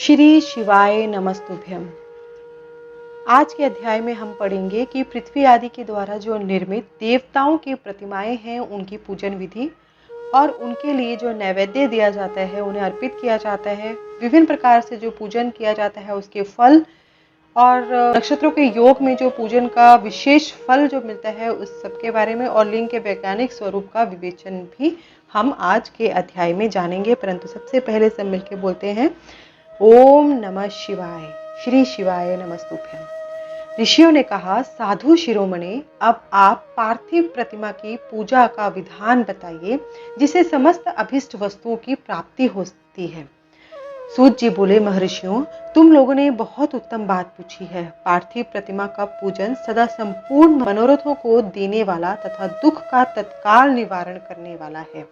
श्री शिवाय नमस्तुभ्यम। आज के अध्याय में हम पढ़ेंगे कि पृथ्वी आदि के द्वारा जो निर्मित देवताओं की प्रतिमाएं हैं उनकी पूजन विधि और उनके लिए जो नैवेद्य दिया जाता है, उन्हें अर्पित किया जाता है, विभिन्न प्रकार से जो पूजन किया जाता है उसके फल और नक्षत्रों के योग में जो पूजन का विशेष फल जो मिलता है उस सब के बारे में और लिंग के वैज्ञानिक स्वरूप का विवेचन भी हम आज के अध्याय में जानेंगे। परंतु सबसे पहले सब मिलकर बोलते हैं ओम नमः शिवाय। श्री शिवाय नमस्तुभ्यम। ऋषियों ने कहा, साधु शिरोमणि, अब आप पार्थिव प्रतिमा की पूजा का विधान बताइए जिसे समस्त अभिष्ट वस्तुओं की प्राप्ति होती है। सूत जी बोले, महर्षियों, तुम लोगों ने बहुत उत्तम बात पूछी है। पार्थिव प्रतिमा का पूजन सदा संपूर्ण मनोरथों को देने वाला तथा दुख का तत्काल निवारण करने वाला है।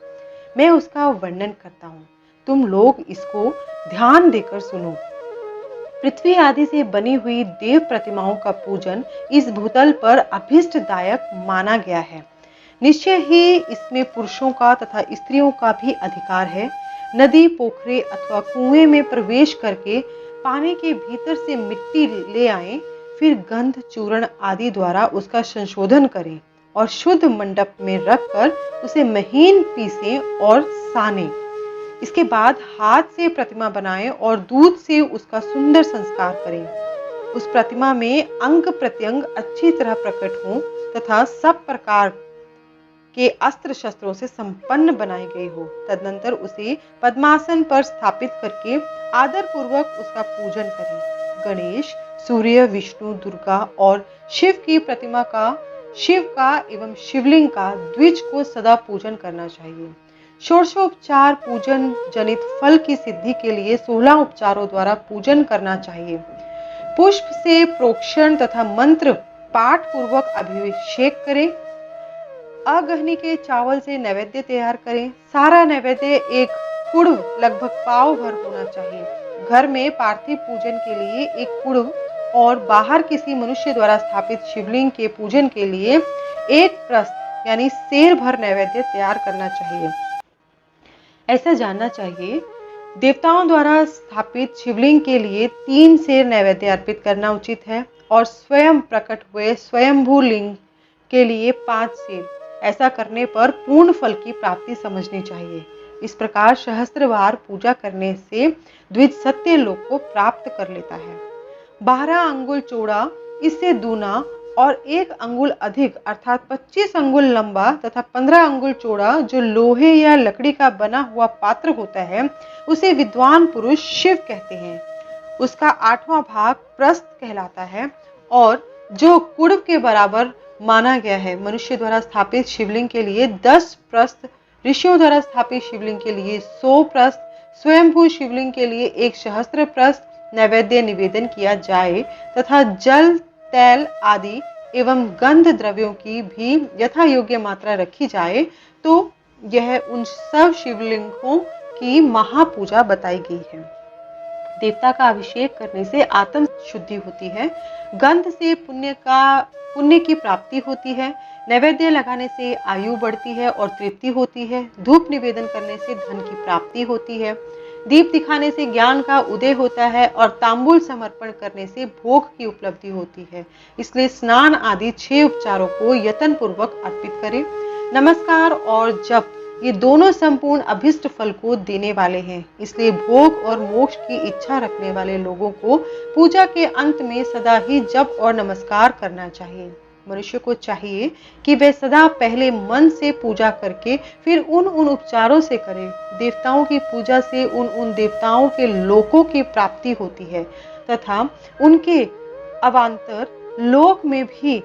मैं उसका वर्णन करता हूँ, तुम लोग इसको ध्यान देकर सुनो। पृथ्वी आदि से बनी हुई देव प्रतिमाओं का पूजन इस भूतल पर अभिष्टदायक माना गया है। निश्चय ही इसमें पुरुषों का तथा स्त्रियों का भी अधिकार है। नदी, पोखरे अथवा कुएं में प्रवेश करके पानी के भीतर से मिट्टी ले आएं, फिर गंध, चूर्ण आदि द्वारा उसका संशोधन करें और शुद्ध मंडप में रखकर उसे महीन पीसें और सानें। इसके बाद हाथ से प्रतिमा बनाएं और दूध से उसका सुंदर संस्कार करें। उस प्रतिमा में अंग प्रत्यंग अच्छी तरह प्रकट हों तथा सब प्रकार के अस्त्र शस्त्रों से संपन्न बनाई गई हो। तदनंतर उसे पद्मासन पर स्थापित करके आदर पूर्वक उसका पूजन करें। गणेश, सूर्य, विष्णु, दुर्गा और शिव की प्रतिमा का, शिव का एवं शिवलिंग का द्विज को सदा पूजन करना चाहिए। षोडशोपचार पूजन जनित फल की सिद्धि के लिए 16 उपचारों द्वारा पूजन करना चाहिए। पुष्प से प्रोक्षण तथा मंत्र पाठ पूर्वक अभिषेक करें। अगहनी के चावल से नैवेद्य तैयार करें। सारा नैवेद्य एक कुड़ लगभग पाव भर होना चाहिए। घर में पार्थिव पूजन के लिए एक कुड़ और बाहर किसी मनुष्य द्वारा स्थापित शिवलिंग के पूजन के लिए एक प्रस्त यानी सेर भर नैवेद्य तैयार करना चाहिए। ऐसा जानना चाहिए, देवताओं द्वारा स्थापित शिवलिंग के लिए 3 सेर नैवेद्य अर्पित करना उचित है और स्वयं प्रकट हुए स्वयंभू लिंग के लिए 5 सेर। ऐसा करने पर पूर्ण फल की प्राप्ति समझनी चाहिए। इस प्रकार सहस्त्रवार पूजा करने से द्विज सत्य लोक को प्राप्त कर लेता है। 12 अंगुल चौड़ा, इससे दूना और 1 अंगुल अधिक अर्थात 25 अंगुल लंबा तथा 15 अंगुल चौड़ा जो लोहे या लकड़ी का बना हुआ पात्र होता है उसे विद्वान पुरुष शिव कहते हैं। उसका 8वां भाग प्रस्थ कहलाता है और जो कुड़ के बराबर माना गया है। मनुष्य द्वारा स्थापित शिवलिंग के लिए 10 प्रस्थ, ऋषियों द्वारा स्थापित शिवलिंग के लिए 100 प्रस्थ, स्वयंभू शिवलिंग के लिए 1 सहस्त्र प्रस्थ नैवेद्य निवेदन किया जाए तथा जल, तैल आदि एवं गंध द्रव्यों की भी यथा योग्य मात्रा रखी जाए तो यह उन सब शिवलिंगों की महापूजा बताई गई है। देवता का अभिषेक करने से आत्म शुद्धि होती है। गंध से पुण्य की प्राप्ति होती है। नैवेद्य लगाने से आयु बढ़ती है और तृप्ति होती है। धूप निवेदन करने से धन की प्राप्ति होती है। दीप दिखाने से ज्ञान का उदय होता है और तांबूल समर्पण करने से भोग की उपलब्धि होती है। इसलिए स्नान आदि 6 उपचारों को यत्न पूर्वक अर्पित करें। नमस्कार और जप ये दोनों संपूर्ण अभिष्ट फल को देने वाले हैं। इसलिए भोग और मोक्ष की इच्छा रखने वाले लोगों को पूजा के अंत में सदा ही जप और नमस्कार करना चाहिए। मनुष्य को चाहिए कि वह सदा पहले मन से पूजा करके फिर उन उपचारों से करे। देवताओं की पूजा से उन देवताओं के लोकों की प्राप्ति होती है तथा उनके अवान्तर लोक में भी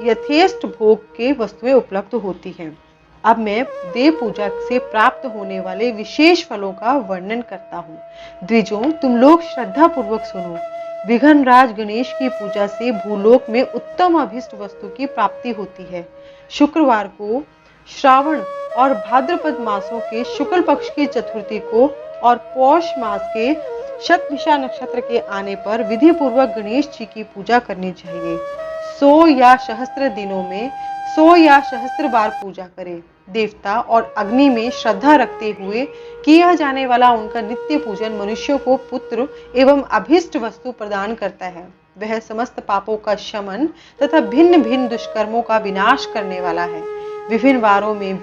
यथेष्ट भोग के वस्तुएं उपलब्ध होती हैं। अब मैं देव पूजा से प्राप्त होने वाले विशेष फलों का वर्णन करता हूँ। द्विजों, तुम लोग श्रद्धा पूर्वक सुनो। विघ्नराज गणेश की पूजा से भूलोक में उत्तम अभिष्ट वस्तु की प्राप्ति होती है। शुक्रवार को, श्रावण और भाद्रपद मासों के शुक्ल पक्ष की चतुर्थी को और पौष मास के शतभिषा नक्षत्र के आने पर विधि पूर्वक गणेश जी की पूजा करनी चाहिए। 100 या सहस्त्र दिनों में 100 या सहस्त्र बार पूजा करें। देवता और अग्नि में श्रद्धा रखते हुए किया जाने वाला उनका नित्य पूजन मनुष्यों को पुत्र एवं अभीष्ट वस्तु प्रदान करता है। वह समस्त पापों का शमन तथा भिन्न भिन्न दुष्कर्मों का विनाश करने वाला है। विभिन्न वारों में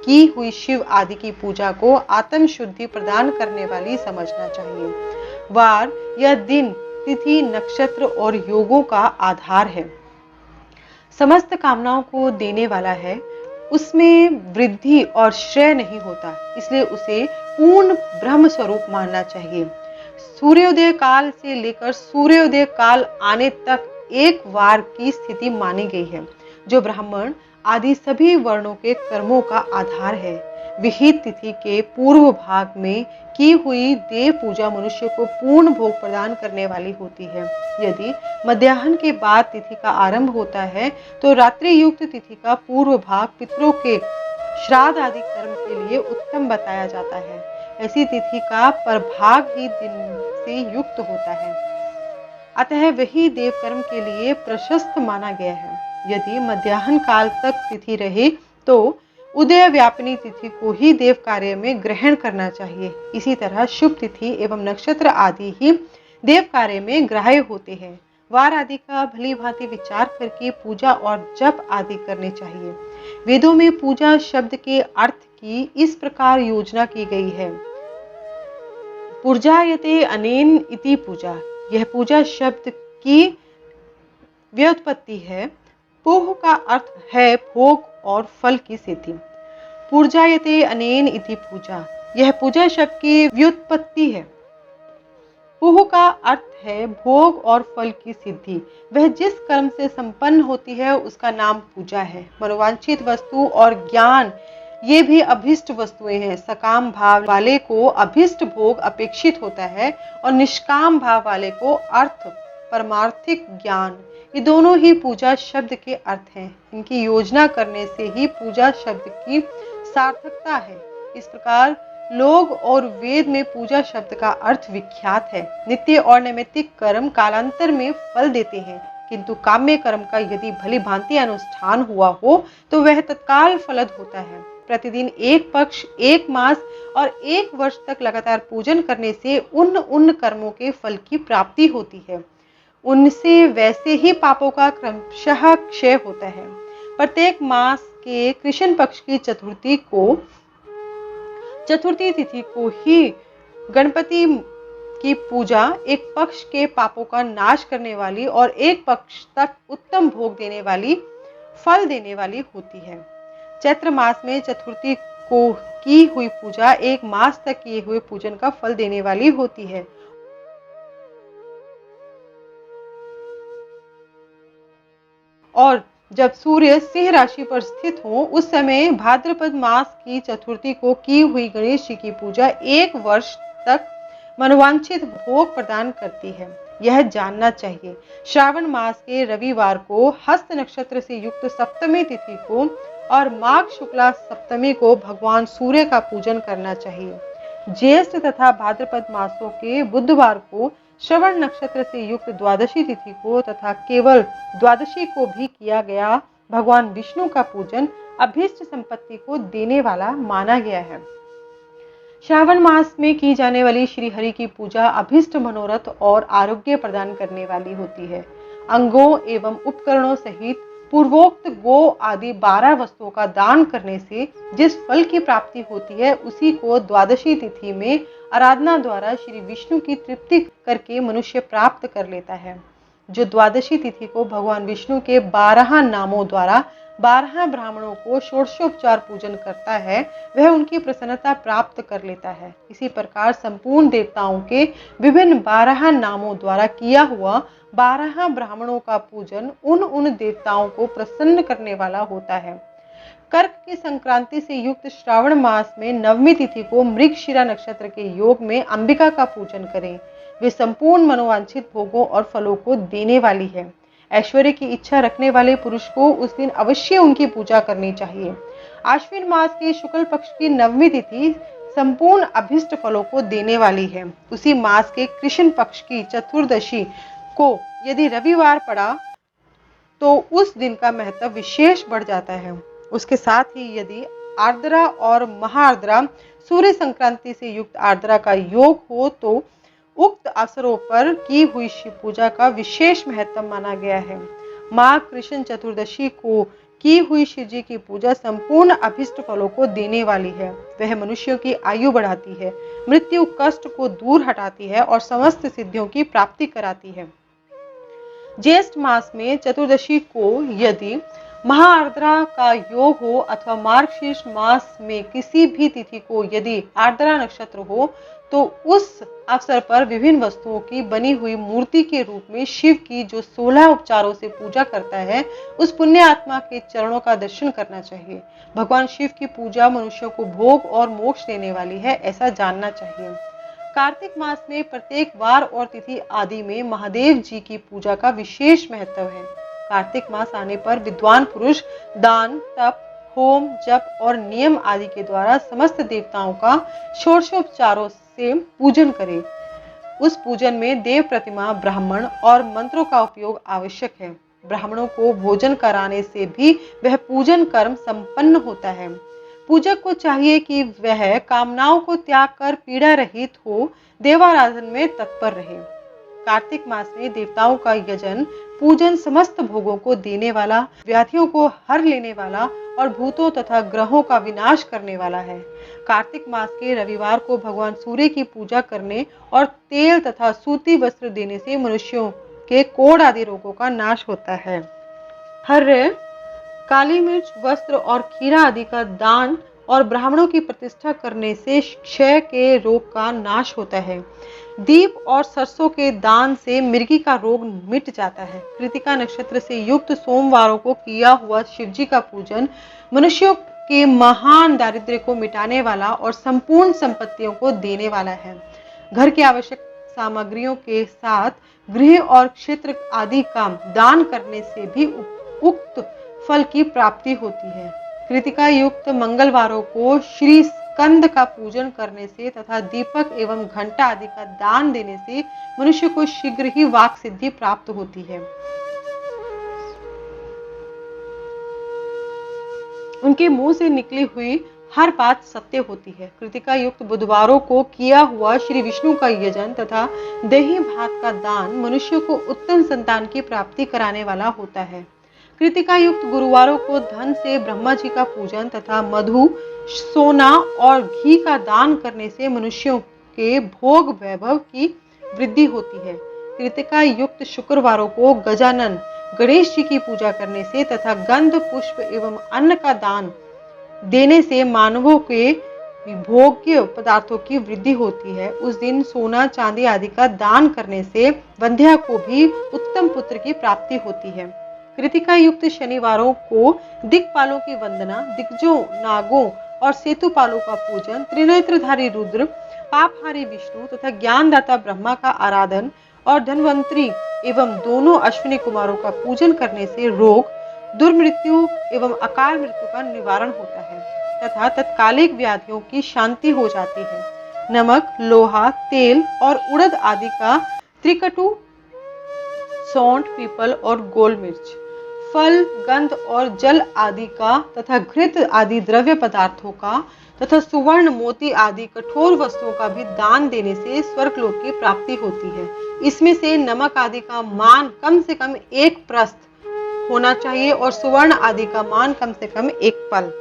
की हुई शिव आदि की पूजा को आत्म शुद्धि प्रदान करने वाली समझना चाहिए। वार या दिन, तिथि, नक्षत्र और योगों का आधार है, समस्त कामनाओं को देने वाला है। उसमें वृद्धि और श्रेय नहीं होता, इसलिए उसे पूर्ण ब्रह्म स्वरूप मानना चाहिए। सूर्योदय काल से लेकर सूर्योदय काल आने तक एक वार की स्थिति मानी गई है, जो ब्राह्मण आदि सभी वर्णों के कर्मों का आधार है। विहित तिथि के पूर्व भाग में की हुई देव पूजा मनुष्य को पूर्ण भोग प्रदान करने वाली होती है। यदि मध्याह्न के बाद तिथि का आरंभ होता है तो रात्रि युक्त तिथि का पूर्व भाग पितरों के श्राद्ध आदि कर्म के लिए उत्तम बताया जाता है। ऐसी तिथि का प्रभाग ही दिन से युक्त होता है, अतः वही देव कर्म के लिए प्रशस्त माना गया है। यदि मध्याह्न काल तक तिथि रहे तो उदय व्यापिनी तिथि को ही देव कार्य में ग्रहण करना चाहिए। इसी तरह शुभ तिथि एवं नक्षत्र आदि ही देव कार्य में ग्राह्य होते हैं। वार आदि का भली भांति विचार करके पूजा और जप आदि करने चाहिए। वेदों में पूजा शब्द के अर्थ की इस प्रकार योजना की गई है। पूजायते अनेन इति पूजा। यह पूजा शब्द की व्युत्पत्ति है। पूह का अर्थ है भोग और फल की सिद्धि। पूजायते अनेन इति पूजा, यह पूजा शब्द की व्युत्पत्ति है। पूह का अर्थ है भोग और फल की सिद्धि। वह जिस कर्म से संपन्न होती है उसका नाम पूजा है। मनोवांछित वस्तु और ज्ञान ये भी अभिष्ट वस्तुएं हैं। सकाम भाव वाले को अभिष्ट भोग अपेक्षित होता है और निष्काम भाव वाले को अर्थ परमार्थिक ज्ञान, ये दोनों ही पूजा शब्द के अर्थ हैं। इनकी योजना करने से ही पूजा शब्द की सार्थकता है। इस प्रकार लोग और वेद में पूजा शब्द का अर्थ विख्यात है। नित्य और नैमित्तिक कर्म कालांतर में फल देते हैं, किंतु काम्य कर्म का यदि भली भांति अनुष्ठान हुआ हो तो वह तत्काल फलद होता है। प्रतिदिन एक पक्ष, एक मास और एक वर्ष तक लगातार पूजन करने से उन कर्मों के फल की प्राप्ति होती है। उनसे वैसे ही पापों का क्रमशः क्षय होता है। प्रत्येक मास के कृष्ण पक्ष की चतुर्थी तिथि को ही गणपति की पूजा एक पक्ष के पापों का नाश करने वाली और एक पक्ष तक उत्तम भोग देने वाली, फल देने वाली होती है। चैत्र मास में चतुर्थी को की हुई पूजा एक मास तक किए हुए पूजन का फल देने वाली होती है। और जब सूर्य सिंह राशि पर स्थित हो उस समय भाद्रपद मास की चतुर्थी को की हुई गणेश जी की पूजा एक वर्ष तक मनोवांछित भोग प्रदान करती है। यह जानना चाहिए। श्रावण मास के रविवार को हस्त नक्षत्र से युक्त सप्तमी तिथि को और माघ शुक्ला सप्तमी को भगवान सूर्य का पूजन करना चाहिए। ज्येष्ठ तथा भाद्रपद मासों के बुधवार को श्रवण नक्षत्र से युक्त द्वादशी तिथि को तथा केवल द्वादशी को भी किया गया भगवान विष्णु का पूजन अभीष्ट संपत्ति को देने वाला माना गया है। श्रावण मास में की जाने वाली श्री हरि की पूजा अभीष्ट मनोरथ और आरोग्य प्रदान करने वाली होती है। अंगों एवं उपकरणों सहित पूर्वोक्त गो आदि 12 वस्तुओं का दान करने से जिस फल की प्राप्ति होती है उसी को द्वादशी तिथि में आराधना द्वारा श्री विष्णु की तृप्ति करके मनुष्य प्राप्त कर लेता है। जो द्वादशी तिथि को भगवान विष्णु के 12 नामों द्वारा 12 ब्राह्मणों को षोडशोपचार पूजन करता है वह उनकी प्रसन्नता प्राप्त कर लेता है। इसी प्रकार संपूर्ण देवताओं के विभिन्न 12 नामों द्वारा किया हुआ 12 ब्राह्मणों का पूजन उन देवताओं को प्रसन्न करने वाला होता है। कर्क की संक्रांति से युक्त श्रावण मास में नवमी तिथि को मृगशिरा नक्षत्र के योग में अंबिका का पूजन करें। वे संपूर्ण मनोवांछित भोगों और फलों को देने वाली है। ऐश्वर्य की इच्छा रखने वाले पुरुष को उस दिन अवश्य उनकी पूजा करनी चाहिए। आश्विन मास के शुक्ल पक्ष की नवमी तिथि संपूर्ण अभिष्ट फलों को देने वाली है। उसी मास के कृष्ण पक्ष की चतुर्दशी को यदि रविवार पड़ा तो उस दिन का महत्व विशेष बढ़ जाता है। उसके साथ ही यदि आर्द्रा और महाआर्द्रा सूर्य संक्रांति से युक्त आर्द्रा का योग हो तो उक्त अवसरों पर की हुई शिव पूजा का विशेष महत्व माना गया है। माँ कृष्ण चतुर्दशी को की हुई शिव जी की पूजा संपूर्ण अभिष्ट फलों को देने वाली है। वह मनुष्यों की आयु बढ़ाती है, मृत्यु कष्ट को दूर हटाती है और समस्त सिद्धियों की प्राप्ति कराती है। ज्येष्ठ मास में चतुर्दशी को यदि महाआर्द्रा का योग हो अथवा मार्गशीर्ष मास में किसी भी तिथि को यदि आर्द्रा नक्षत्र हो तो उस अवसर पर विभिन्न वस्तुओं की बनी हुई मूर्ति के रूप में शिव की जो 16 उपचारों से पूजा करता है उस पुण्य आत्मा के चरणों का दर्शन करना चाहिए। भगवान शिव की पूजा मनुष्यों को भोग और मोक्ष देने वाली है, ऐसा जानना चाहिए। कार्तिक मास में प्रत्येक वार और तिथि आदि में महादेव जी की पूजा का विशेष महत्व है। कार्तिक मास आने पर विद्वान पुरुष दान, तप, होम, जप और नियम आदि के द्वारा समस्त देवताओं का षोडशोपचारों से पूजन करें। उस पूजन में देव प्रतिमा, ब्राह्मण और मंत्रों का उपयोग आवश्यक है। ब्राह्मणों को भोजन कराने से भी वह पूजन कर्म संपन्न होता है। पूजक को चाहिए कि वह कामनाओं को त्याग कर पीड़ा रहित हो देवाराधन में तत्पर रहे। कार्तिक मास में देवताओं का यजन पूजन समस्त भोगों को देने वाला, व्याधियों को हर लेने वाला और भूतों तथा ग्रहों का विनाश करने वाला है। कार्तिक मास के रविवार को भगवान सूर्य की पूजा करने और तेल तथा सूती वस्त्र देने से मनुष्यों के कोढ़ आदि रोगों का नाश होता है। हर्य, काली मिर्च, वस्त्र और खीरा आदि का दान और ब्राह्मणों की प्रतिष्ठा करने से क्षय के रोग का नाश होता है। दीप और सरसों के दान से मिर्गी का रोग मिट जाता है। कृतिका नक्षत्र से युक्त सोमवारों को किया हुआ शिवजी का पूजन मनुष्यों के महान दारिद्र्य को मिटाने वाला और संपूर्ण संपत्तियों को देने वाला है। घर की आवश्यक सामग्रियों के साथ गृह और क्षेत्र आदि का दान करने से भी उक्त फल की प्राप्ति होती है। कृतिका युक्त मंगलवारों को श्री स्कंद का पूजन करने से तथा दीपक एवं घंटा आदि का दान देने से मनुष्य को शीघ्र ही वाक सिद्धि प्राप्त होती है। उनके मुंह से निकली हुई हर बात सत्य होती है। कृतिका युक्त बुधवारों को किया हुआ श्री विष्णु का यजन तथा दही भात का दान मनुष्य को उत्तम संतान की प्राप्ति कराने वाला होता है। कृतिका युक्त गुरुवारों को धन से ब्रह्मा जी का पूजन तथा मधु, सोना और घी का दान करने से मनुष्यों के भोग वैभव की वृद्धि होती है। कृतिका युक्त शुक्रवारों को गजानन गणेश जी की पूजा करने से तथा गंध, पुष्प एवं अन्न का दान देने से मानवों के भोग्य पदार्थों की वृद्धि होती है। उस दिन सोना, चांदी आदि का दान करने से वंध्या को भी उत्तम पुत्र की प्राप्ति होती है। कृतिका युक्त शनिवारों को दिक्पालों की वंदना, दिग्गजों, नागों और सेतुपालों का पूजन, त्रिनेत्रधारी रुद्र, पापहारी विष्णु तथा ज्ञानदाता ब्रह्मा का आराधन और धन्वंतरी एवं दोनों अश्विनी कुमारों का पूजन करने से रोग, दुर्मृत्यु एवं अकाल मृत्यु का निवारण होता है तथा तत्कालिक व्याधियों की शांति हो जाती है। नमक, लोहा, तेल और उड़द आदि का त्रिकटु, सौंठ, पीपल और गोल मिर्च, फल, गंध और जल आदि का तथा घृत आदि द्रव्य पदार्थों का तथा सुवर्ण, मोती आदि कठोर वस्तुओं का भी दान देने से स्वर्गलोक की प्राप्ति होती है। इसमें से नमक आदि का मान कम से कम 1 प्रस्थ होना चाहिए और सुवर्ण आदि का मान कम से कम 1 पल।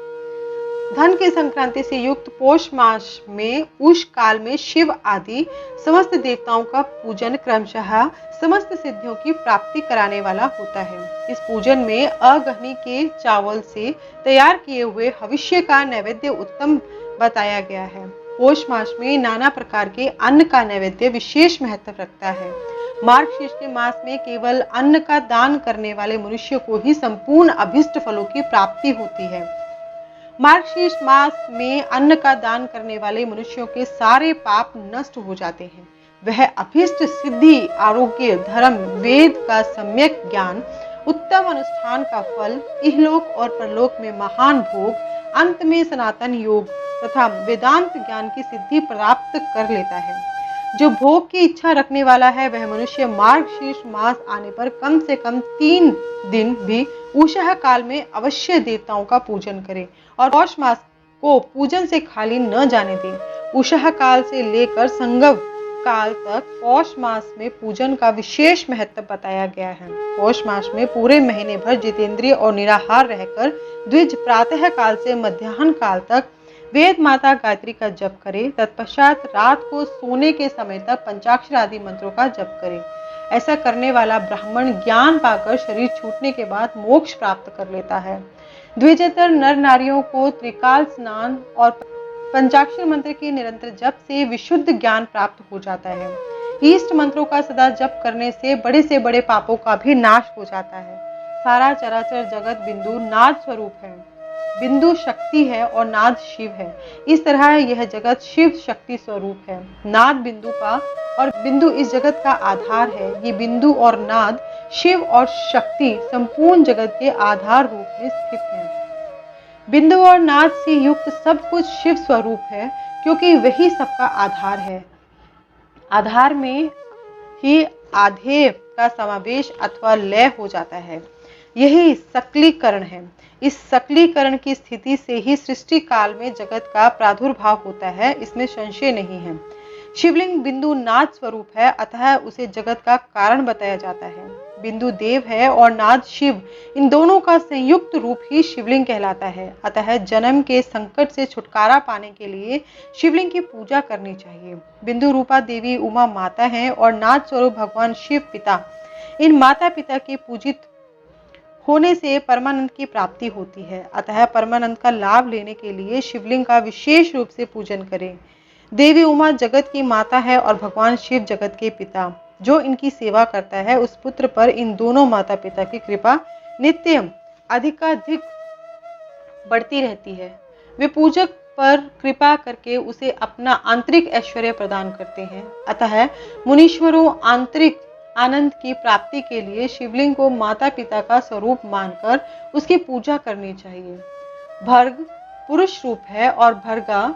धन की संक्रांति से युक्त पौष मास में उष काल में शिव आदि समस्त देवताओं का पूजन क्रमशः समस्त सिद्धियों की प्राप्ति कराने वाला होता है। इस पूजन में अगहनी के चावल से तैयार किए हुए हविष्य का नैवेद्य उत्तम बताया गया है। पौष मास में नाना प्रकार के अन्न का नैवेद्य विशेष महत्व रखता है। मार्गशीर्ष के मास में केवल अन्न का दान करने वाले मनुष्य को ही संपूर्ण अभिष्ट फलों की प्राप्ति होती है। मार्गशीर्ष मास में अन्न का दान करने वाले मनुष्यों के सारे पाप नष्ट हो जाते हैं। वह अभीष्ट सिद्धि, आरोग्य, धर्म, वेद का सम्यक ज्ञान, उत्तम अनुष्ठान का फल, इहलोक और परलोक में महान भोग, अंत में सनातन योग तथा वेदांत ज्ञान की सिद्धि प्राप्त कर लेता है। जो भोग की इच्छा रखने वाला है वह मनुष्य मार्गशीर्ष मास आने पर कम से कम 3 दिन भी उषः काल में अवश्य देवताओं का पूजन करे और पौष मास को पूजन से खाली न जाने दे। उषः काल से लेकर संगव काल तक पौष मास में पूजन का विशेष महत्व बताया गया है। पौष मास में पूरे महीने भर जितेंद्रिय और निराहार रहकर द्विज प्रातः काल से मध्याह्न काल तक वेद माता गायत्री का जप करे। तत्पश्चात रात को सोने के समय तक पंचाक्षर आदि मंत्रों का जप करे। ऐसा करने वाला ब्राह्मण ज्ञान पाकर शरीर छूटने के बाद मोक्ष प्राप्त कर लेता है। द्विजेतर नर नारियों को त्रिकाल स्नान और पंचाक्षर मंत्र के निरंतर जप से विशुद्ध ज्ञान प्राप्त हो जाता है। ईष्ट मंत्रों का सदा जप करने से बड़े पापों का भी नाश हो जाता है। सारा चराचर जगत बिंदु नाद स्वरूप है। बिंदु शक्ति है और नाद शिव है। इस तरह यह जगत शिव शक्ति स्वरूप है। नाद बिंदु का और बिंदु इस जगत का आधार है। ये बिंदु और नाद शिव और शक्ति संपूर्ण जगत के आधार रूप में स्थित हैं। बिंदु और नाद से युक्त सब कुछ शिव स्वरूप है, क्योंकि वही सबका आधार है। आधार में ही आधेय का समावेश अथवा लय हो जाता है। यही सकलीकरण है। इस सकलीकरण की स्थिति से ही सृष्टि काल में जगत का प्रादुर्भाव होता है, इसमें संशय नहीं है। शिवलिंग बिंदु नाद स्वरूप है, अतः उसे जगत का कारण बताया जाता है। बिंदु देव है और नाद शिव, इन दोनों का संयुक्त रूप ही शिवलिंग कहलाता है। अतः जन्म के संकट से छुटकारा पाने के लिए शिवलिंग की पूजा करनी चाहिए। बिंदु रूपा देवी उमा माता है और नाद स्वरूप भगवान शिव पिता। इन माता पिता के पूजित होने से परमानंद की प्राप्ति होती है। अतः परमानंद का लाभ लेने के लिए शिवलिंग का विशेष रूप से पूजन करें। देवी उमा जगत की माता है और भगवान शिव जगत के पिता। जो इनकी सेवा करता है उस पुत्र पर इन दोनों माता पिता की कृपा नित्य अधिकाधिक बढ़ती रहती है। वे पूजक पर कृपा करके उसे अपना आंतरिक ऐश्वर्य प्रदान करते हैं। अतः मुनीश्वरों आंतरिक आनंद की प्राप्ति के लिए शिवलिंग को माता पिता का स्वरूप मानकर उसकी पूजा करनी चाहिए। भर्ग पुरुष रूप है और भर्गा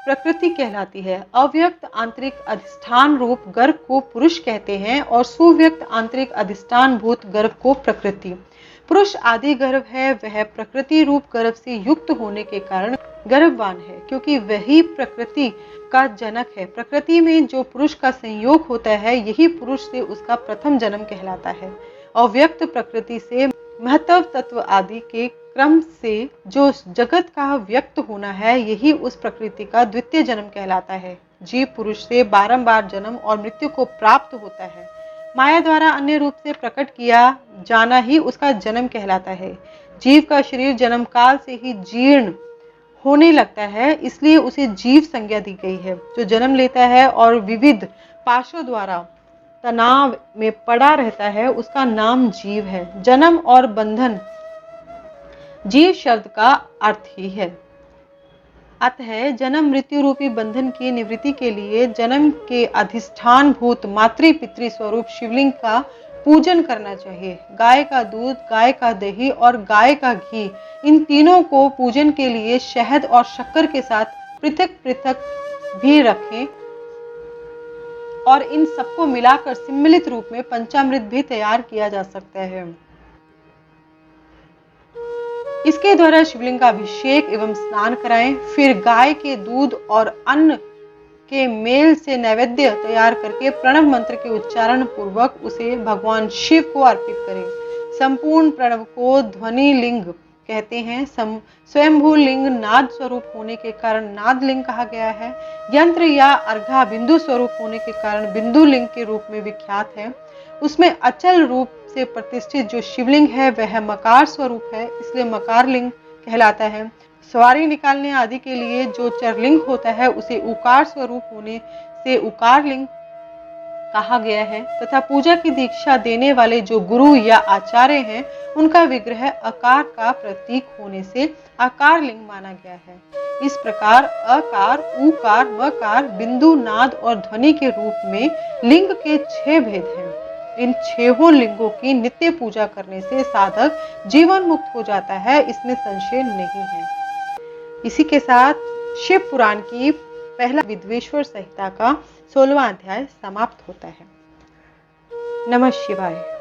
प्रकृति कहलाती है। अव्यक्त आंतरिक अधिष्ठान रूप गर्भ को पुरुष कहते हैं और सुव्यक्त आंतरिक अधिष्ठान भूत गर्भ को प्रकृति। पुरुष आदि गर्भ है, वह प्रकृति रूप गर्भ से युक्त होने के कारण गर्भवान है, क्योंकि वही प्रकृति का जनक है। प्रकृति में जो पुरुष का संयोग होता है, यही पुरुष से उसका प्रथम जन्म कहलाता है। अव्यक्त प्रकृति से महत्व तत्व आदि के क्रम से जो जगत का व्यक्त होना है, यही उस प्रकृति का द्वितीय जन्म कहलाता है। जीव पुरुष से बारंबार जन्म और मृत्यु को प्राप्त होता है। माया द्वारा अन्य रूप से प्रकट किया जाना ही उसका जन्म कहलाता है। जीव का शरीर जन्म काल से ही जीर्ण होने लगता है, इसलिए उसे जीव संज्ञा दी गई है। जो जन्म लेता है और विविध पाशों द्वारा तनाव में पड़ा रहता है, उसका नाम जीव है। जन्म और बंधन जीव शब्द का अर्थ ही है। अतः जन्म मृत्यु रूपी बंधन की निवृत्ति के लिए जन्म के अधिष्ठान भूत मातृ पितृ स्वरूप शिवलिंग का पूजन करना चाहिए। गाय का दूध, गाय का दही और गाय का घी, इन तीनों को पूजन के लिए शहद और शक्कर के साथ पृथक पृथक भी रखें और इन सबको मिलाकर सम्मिलित रूप में पंचामृत भी तैयार किया जा सकता है। इसके द्वारा शिवलिंग का अभिषेक एवं स्नान कराएं। फिर गाय के दूध और अन्न के मेल से नैवेद्य तैयार करके प्रणव मंत्र के उच्चारण पूर्वक उसे भगवान शिव को अर्पित करें। संपूर्ण प्रणव को ध्वनि लिंग कहते हैं। स्वयंभू लिंग नाद स्वरूप होने के कारण नाद लिंग कहा गया है। यंत्र या अर्घा बिंदु स्वरूप होने के कारण बिंदु लिंग के रूप में विख्यात है। उसमें अचल रूप से प्रतिष्ठित जो शिवलिंग है वह मकार स्वरूप है, इसलिए मकार लिंग कहलाता है। सवारी निकालने आदि के लिए जो चरलिंग होता है उसे उकार स्वरूप होने से उकार लिंग कहा गया है। तथा पूजा की दीक्षा देने वाले जो गुरु या आचार्य हैं, उनका विग्रह आकार का प्रतीक होने से आकार लिंग माना गया है। इस प्रकार अकार, उकार, मकार, बिंदु, नाद और ध्वनि के रूप में लिंग के 6 भेद हैं। इन 6 लिंगों की नित्य पूजा करने से साधक जीवन मुक्त हो जाता है, इसमें संशय नहीं है। इसी के साथ शिव पुराण की पहला विद्वेश्वर संहिता का 16वां अध्याय समाप्त होता है। नमः शिवाय।